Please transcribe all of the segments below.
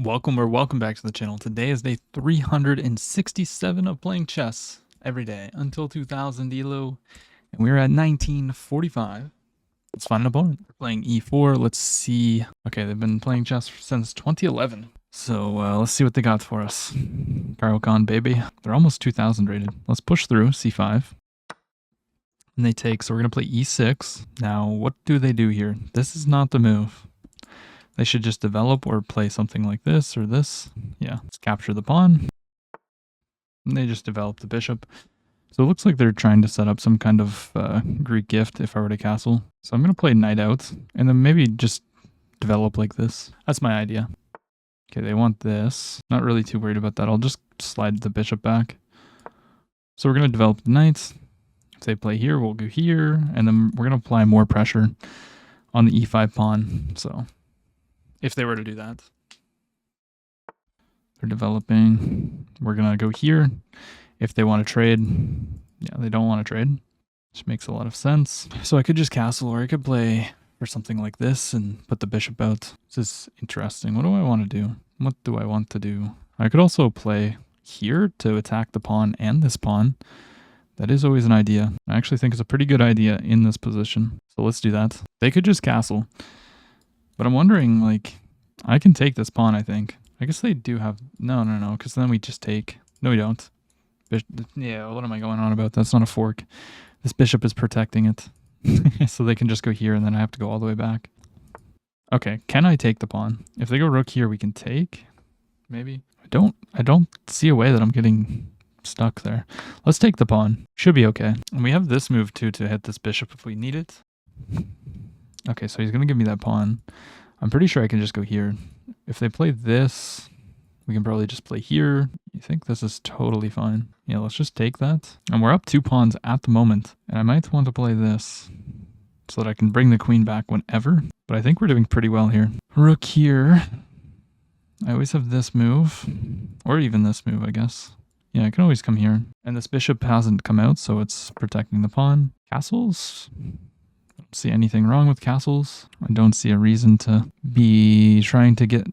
Welcome back to the channel. Today is day 367 of playing chess every day until 2000 elo, and we're at 1945. Let's find an opponent. We're playing e4. Let's see. Okay, they've been playing chess since 2011. So let's see what they got for us. Khan, baby. They're almost 2000 rated. Let's push through c5. And they take, so we're going to play e6. Now, what do they do here? This is not the move. They should just develop or play something like this or this. Yeah, let's capture the pawn. And they just develop the bishop. So it looks like they're trying to set up some kind of Greek gift if I were to castle. So I'm going to play knight out and then maybe just develop like this. That's my idea. Okay, they want this. Not really too worried about that. I'll just slide the bishop back. So we're going to develop the knights. If they play here, we'll go here. And then we're going to apply more pressure on the e5 pawn. So if they were to do that. They're developing. We're going to go here. If they want to trade, yeah, they don't want to trade, which makes a lot of sense. So I could just castle, or I could play for something like this and put the bishop out. This is interesting. What do I want to do? What do I want to do? I could also play here to attack the pawn and this pawn. That is always an idea. I actually think it's a pretty good idea in this position. So let's do that. They could just castle. But I'm wondering, like, I can take this pawn, I think. I guess they do have... No, because then we just take... No, we don't. Yeah, what am I going on about? That's not a fork. This bishop is protecting it. So they can just go here, and then I have to go all the way back. Okay, can I take the pawn? If they go rook here, we can take. Maybe. I don't see a way that I'm getting stuck there. Let's take the pawn. Should be okay. And we have this move, too, to hit this bishop if we need it. Okay, so he's going to give me that pawn. I'm pretty sure I can just go here. If they play this, we can probably just play here. You think this is totally fine. Yeah, let's just take that. And we're up 2 pawns at the moment. And I might want to play this so that I can bring the queen back whenever. But I think we're doing pretty well here. Rook here. I always have this move. Or even this move, I guess. Yeah, I can always come here. And this bishop hasn't come out, so it's protecting the pawn. Castles? I don't see anything wrong with castles. I don't see a reason to be trying to get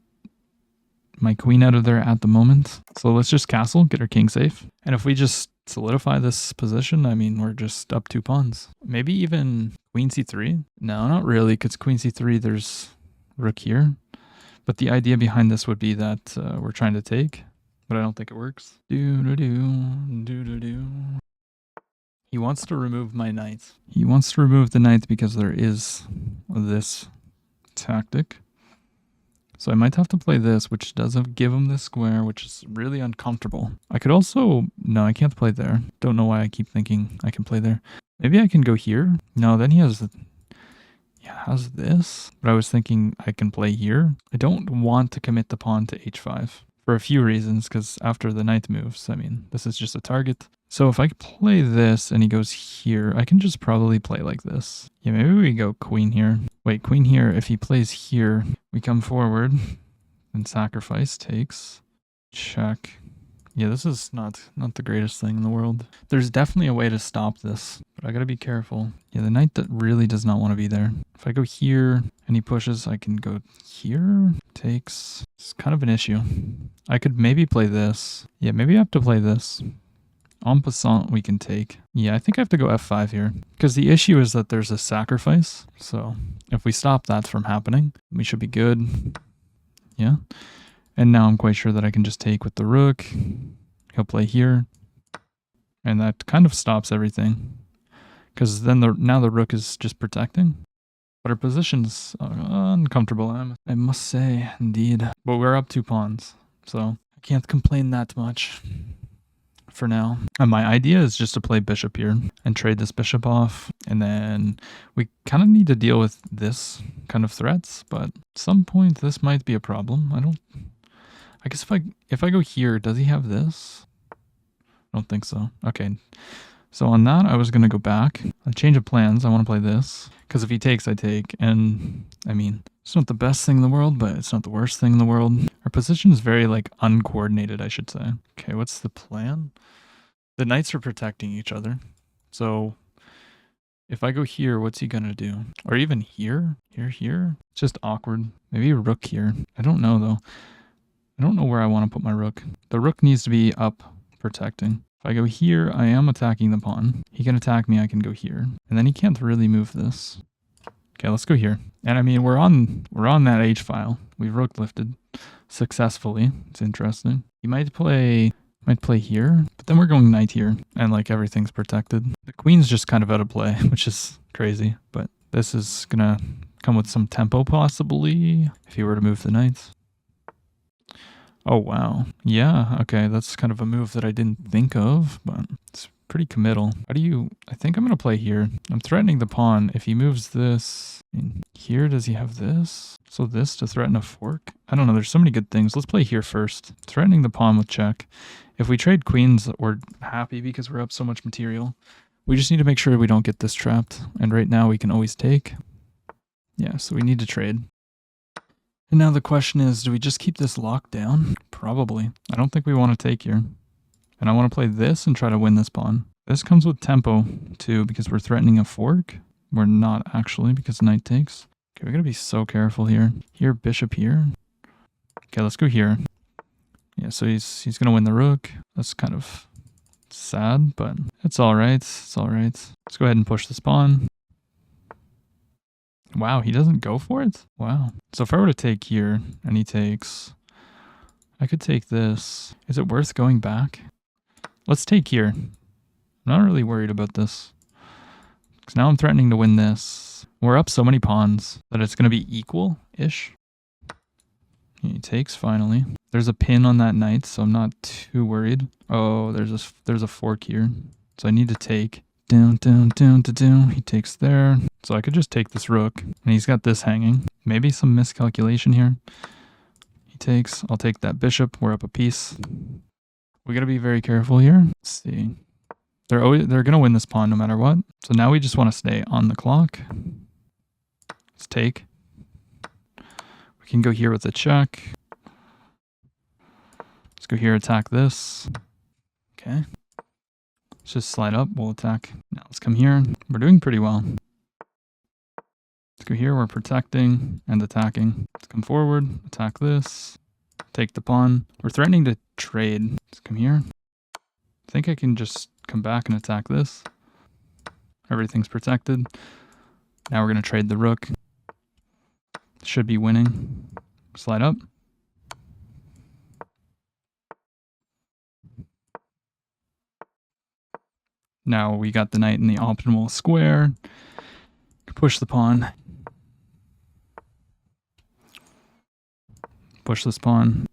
my queen out of there at the moment. So let's just castle, get our king safe. And if we just solidify this position, I mean, we're just up 2 pawns. Maybe even queen c3? No, not really, because queen c3, there's rook here. But the idea behind this would be that we're trying to take, but I don't think it works. He wants to remove my knight. He wants to remove the knight because there is this tactic. So I might have to play this, which doesn't give him this square, which is really uncomfortable. I could also... No, I can't play there. Don't know why I keep thinking I can play there. Maybe I can go here? No, then he has... has this. But I was thinking I can play here. I don't want to commit the pawn to h5 for a few reasons, because after the knight moves, I mean, this is just a target. So if I play this and he goes here, I can just probably play like this. Yeah, maybe we go queen here. Wait, queen here. If he plays here, we come forward and sacrifice takes. Check. Yeah, this is not the greatest thing in the world. There's definitely a way to stop this, but I gotta be careful. Yeah, the knight that really does not want to be there. If I go here and he pushes, I can go here. Takes. It's kind of an issue. I could maybe play this. Yeah, maybe I have to play this. En passant, we can take. Yeah, I think I have to go f5 here. Because the issue is that there's a sacrifice. So if we stop that from happening, we should be good. Yeah. And now I'm quite sure that I can just take with the rook. He'll play here. And that kind of stops everything. Because then now the rook is just protecting. But our position's uncomfortable, I must say, indeed. But we're up 2 pawns. So I can't complain that much for now. And my idea is just to play bishop here and trade this bishop off. And then we kind of need to deal with this kind of threats. But at some point, this might be a problem. I guess if I go here, does he have this? I don't think so. Okay. So on that, I was going to go back. A change of plans. I want to play this. Because if he takes, I take. And, I mean, it's not the best thing in the world, but it's not the worst thing in the world. Our position is very, like, uncoordinated, I should say. Okay, what's the plan? The knights are protecting each other. So if I go here, what's he going to do? Or even here? Here? It's just awkward. Maybe a rook here. I don't know, though. I don't know where I want to put my rook. The rook needs to be up protecting. If I go here, I am attacking the pawn. He can attack me, I can go here. And then he can't really move this. Okay, let's go here. And I mean, we're on that H file. We've rook lifted successfully. It's interesting. He might play here, but then we're going knight here, and like everything's protected. The queen's just kind of out of play, which is crazy, but this is gonna come with some tempo possibly if he were to move the knights. Oh, wow. Yeah, okay, that's kind of a move that I didn't think of, but it's pretty committal. I think I'm going to play here. I'm threatening the pawn. If he moves this in here, does he have this? So this to threaten a fork? I don't know, there's so many good things. Let's play here first. Threatening the pawn with check. If we trade queens, we're happy because we're up so much material. We just need to make sure we don't get this trapped. And right now we can always take. Yeah, so we need to trade. And now the question is, do we just keep this locked down? Probably. I don't think we want to take here. And I want to play this and try to win this pawn. This comes with tempo too because we're threatening a fork. We're not actually because knight takes. Okay, we're going to be so careful here. Here, bishop here. Okay, let's go here. Yeah, so he's going to win the rook. That's kind of sad, but it's all right. It's all right. Let's go ahead and push this pawn. Wow, he doesn't go for it? Wow. So if I were to take here and he takes, I could take this. Is it worth going back? Let's take here. I'm not really worried about this. Because now I'm threatening to win this. We're up so many pawns that it's going to be equal-ish. He takes finally. There's a pin on that knight, so I'm not too worried. Oh, there's a fork here. So I need to take. Down, down, down, down, down. He takes there. So I could just take this rook. And he's got this hanging. Maybe some miscalculation here. He takes. I'll take that bishop. We're up a piece. We got to be very careful here. Let's see. They're going to win this pawn no matter what. So now we just want to stay on the clock. Let's take. We can go here with a check. Let's go here, attack this. Okay. Let's just slide up, we'll attack. Now let's come here. We're doing pretty well. Let's go here, we're protecting and attacking. Let's come forward, attack this, take the pawn. We're threatening to trade. Let's come here. I think I can just come back and attack this. Everything's protected. Now we're going to trade the rook. Should be winning. Slide up. Now we got the knight in the optimal square. Push the pawn. Push this pawn.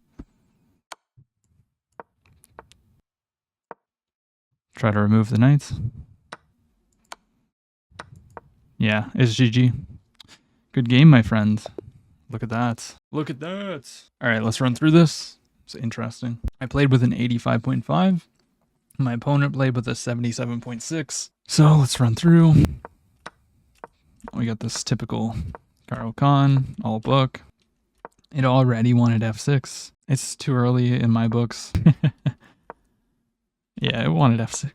Try to remove the knights. Yeah, it's GG. Good game, my friend. Look at that. Look at that. All right, let's run through this. It's interesting. I played with an 85.5. My opponent played with a 77.6. So let's run through. We got this typical Karo Khan, all book. It already wanted f6. It's too early in my books. Yeah, it wanted f6.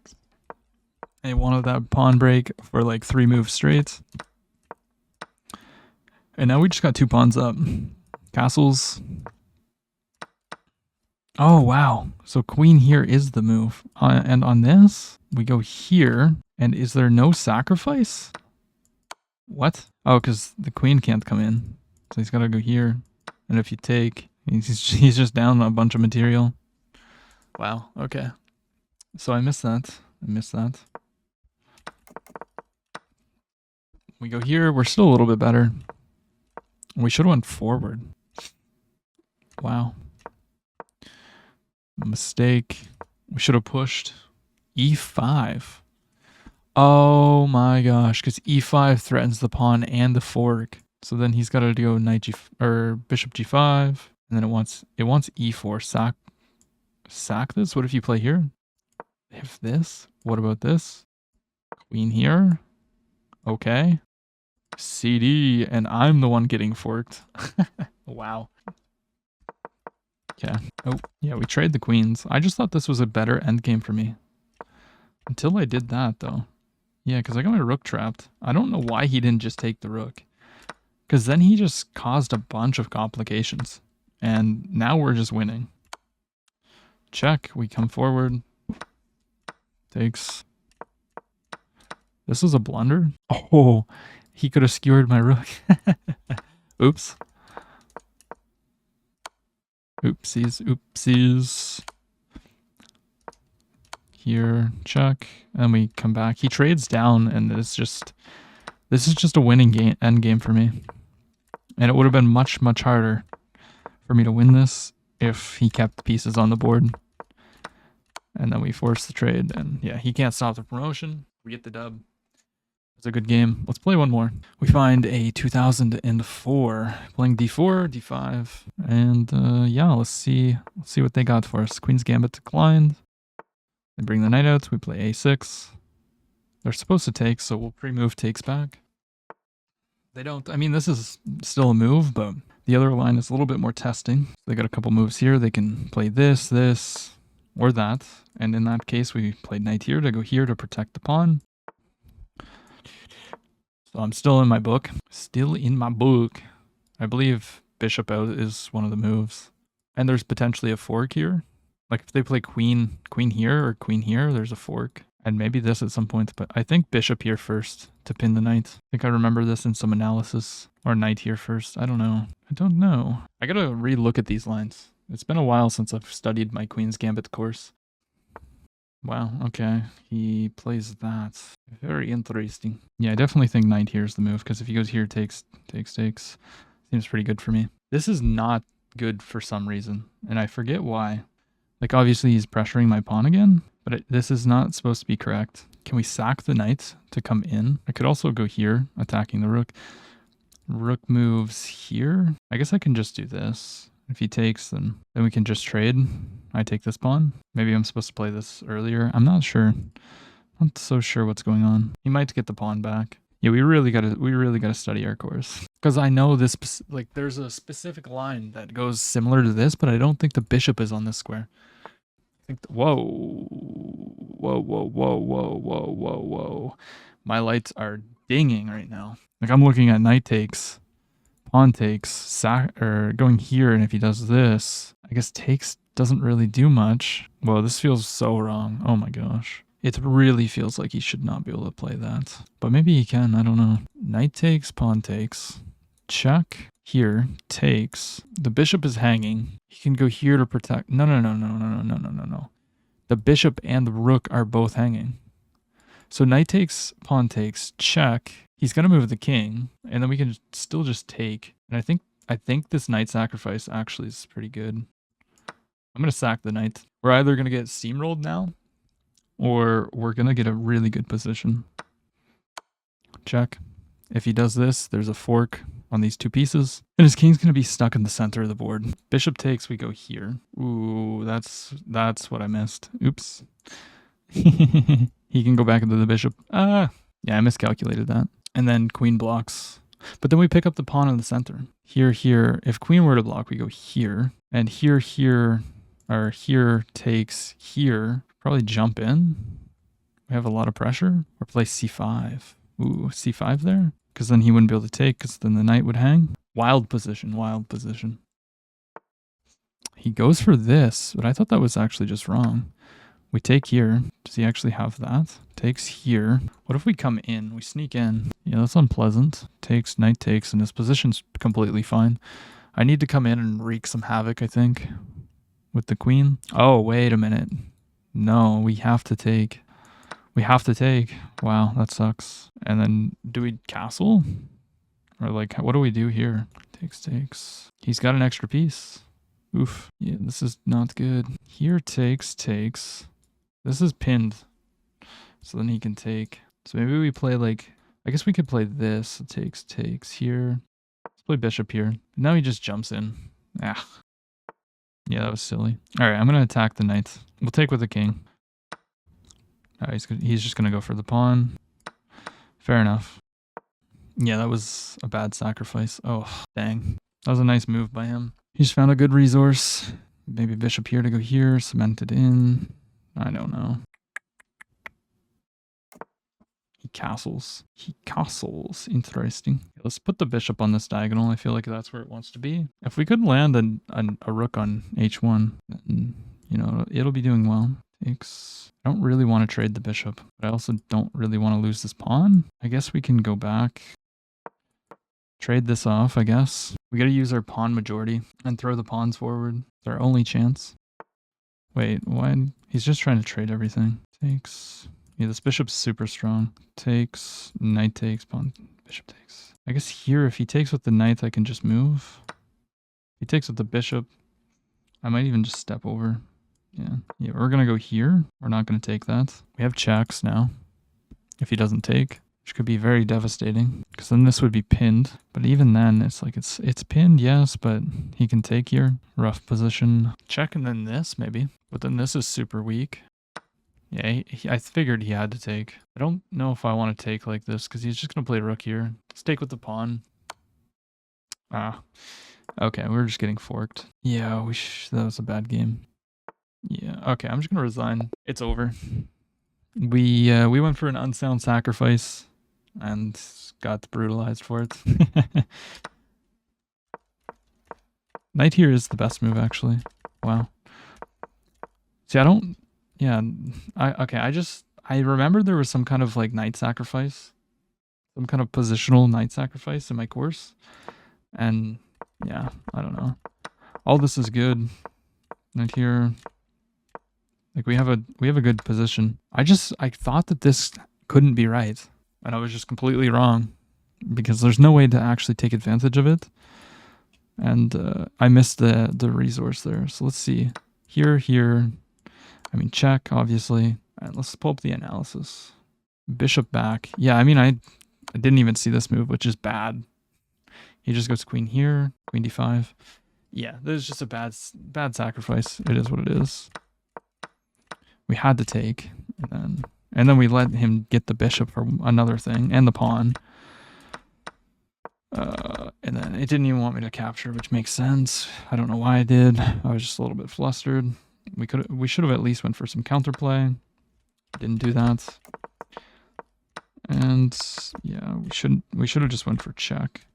It wanted that pawn break for like 3 moves straight. And now we just got 2 pawns up. Castles. Oh, wow. So queen here is the move. And on this, we go here. And is there no sacrifice? What? Oh, because the queen can't come in. So he's got to go here. And if you take, he's just down a bunch of material. Wow. Okay. So I missed that. We go here. We're still a little bit better. We should have went forward. Wow. Mistake. We should have pushed e5. Oh my gosh, because e5 threatens the pawn and the fork. So then he's got to go knight g or bishop g5, and then it wants e4. Sack this. What if you play here? If this, what about this? Queen here. Okay. CD, and I'm the one getting forked. Wow. Yeah. Oh, yeah, we trade the queens. I just thought this was a better endgame for me. Until I did that, though. Yeah, because I got my rook trapped. I don't know why he didn't just take the rook. Because then he just caused a bunch of complications. And now we're just winning. Check. We come forward. Takes. This is a blunder. Oh, he could have skewered my rook. Oops. Oopsies, oopsies. Here, check. And we come back. He trades down, and this is just a winning end game for me. And it would have been much, much harder for me to win this if he kept pieces on the board. And then we force the trade, and yeah, he can't stop the promotion. We get the dub. It's a good game. Let's play one more. We find a 2004, playing d4, d5, and yeah, let's see what they got for us. Queen's Gambit declined. They bring the knight out. We play a6. They're supposed to take, so we'll pre-move takes back. They don't. I mean, this is still a move, but the other line is a little bit more testing. They got a couple moves here. They can play this, or that. And in that case, we played knight here to go here to protect the pawn. So I'm still in my book. Still in my book. I believe bishop out is one of the moves. And there's potentially a fork here. Like if they play queen here or queen here, there's a fork. And maybe this at some point, but I think bishop here first to pin the knight. I think I remember this in some analysis. Or knight here first. I don't know. I gotta re-look at these lines. It's been a while since I've studied my Queen's Gambit course. Wow, okay. He plays that. Very interesting. Yeah, I definitely think knight here is the move, because if he goes here, takes. Seems pretty good for me. This is not good for some reason, and I forget why. Like, obviously he's pressuring my pawn again, but this is not supposed to be correct. Can we sack the knight to come in? I could also go here, attacking the rook. Rook moves here. I guess I can just do this. If he takes, then we can just trade. I take this pawn. Maybe I'm supposed to play this earlier. I'm not sure. Not so sure what's going on. He might get the pawn back. Yeah, we really gotta study our course. Because I know this, like, there's a specific line that goes similar to this, but I don't think the bishop is on this square. I think, whoa. My lights are dinging right now. Like, I'm looking at knight takes, pawn takes, or going here, and if he does this, I guess takes doesn't really do much. Whoa, this feels so wrong. Oh my gosh. It really feels like he should not be able to play that. But maybe he can, I don't know. Knight takes, pawn takes. Check. Here, takes. The bishop is hanging. He can go here to protect. No. The bishop and the rook are both hanging. So knight takes, pawn takes, check. He's going to move the king, and then we can still just take. And I think this knight sacrifice actually is pretty good. I'm going to sack the knight. We're either going to get steamrolled now, or we're going to get a really good position. Check. If he does this, there's a fork on these two pieces, and his king's going to be stuck in the center of the board. Bishop takes, we go here. Ooh, that's what I missed. Oops. He can go back into the bishop. Yeah, I miscalculated that. And then queen blocks. But then we pick up the pawn in the center. Here. If queen were to block, we go here. And here, or here takes here. Probably jump in. We have a lot of pressure. Or play c5. Ooh, c5 there? Because then he wouldn't be able to take, because then the knight would hang. Wild position. He goes for this, but I thought that was actually just wrong. We take here. Does he actually have that? Takes here. What if we come in? We sneak in. Yeah, that's unpleasant. Takes, knight takes, and his position's completely fine. I need to come in and wreak some havoc, I think, with the queen. Oh, wait a minute. No, we have to take. Wow, that sucks. And then do we castle? Or like, what do we do here? Takes. He's got an extra piece. Oof. Yeah, this is not good. Here takes. This is pinned. So then he can take. So maybe we play like, I guess we could play this. Takes here. Let's play bishop here. Now he just jumps in. Yeah, that was silly. All right, I'm going to attack the knight. We'll take with the king. All right, he's just going to go for the pawn. Fair enough. Yeah, that was a bad sacrifice. Oh, dang. That was a nice move by him. He just found a good resource. Maybe bishop here to go here, cement it in. I don't know. He castles. He castles. Interesting. Let's put the bishop on this diagonal. I feel like that's where it wants to be. If we could land a rook on h1, then, you know, it'll be doing well. Takes. I don't really want to trade the bishop, but I also don't really want to lose this pawn. I guess we can go back. Trade this off, I guess. We gotta use our pawn majority and throw the pawns forward. It's our only chance. Wait, why? He's just trying to trade everything. Takes. Yeah, this bishop's super strong. Takes. Knight takes. Pawn. Bishop takes. I guess here, if he takes with the knight, I can just move. If he takes with the bishop, I might even just step over. Yeah, we're gonna go here. We're not gonna take that. We have checks now. If he doesn't take. Which could be very devastating, because then this would be pinned. But even then, it's like it's pinned, yes, but he can take here. Rough position. Check and then this, maybe. But then this is super weak. Yeah, I figured he had to take. I don't know if I want to take like this, because he's just going to play rook here. Let's take with the pawn. Ah. Okay, we're just getting forked. Yeah, that was a bad game. Yeah, okay, I'm just going to resign. It's over. We went for an unsound sacrifice. And got brutalized for it. Knight here is the best move, actually. Wow. See, I don't... Yeah, I remember there was some kind of, like, knight sacrifice. Some kind of positional knight sacrifice in my course. And, yeah, I don't know. All this is good. Knight here. Like, we have a good position. I thought that this couldn't be right. And I was just completely wrong, because there's no way to actually take advantage of it. And I missed the resource there. So let's see. Here. I mean, check, obviously. And let's pull up the analysis. Bishop back. Yeah, I mean, I didn't even see this move, which is bad. He just goes queen here, queen d5. Yeah, this is just a bad sacrifice. It is what it is. We had to take, and then we let him get the bishop for another thing, and the pawn. And then it didn't even want me to capture, which makes sense. I don't know why I did. I was just a little bit flustered. We should have at least went for some counterplay. Didn't do that. And yeah, we should have just went for check.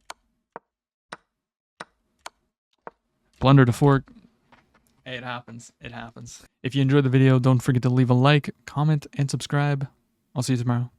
Blunder to fork. Hey, it happens. It happens. If you enjoyed the video, don't forget to leave a like, comment, and subscribe. I'll see you tomorrow.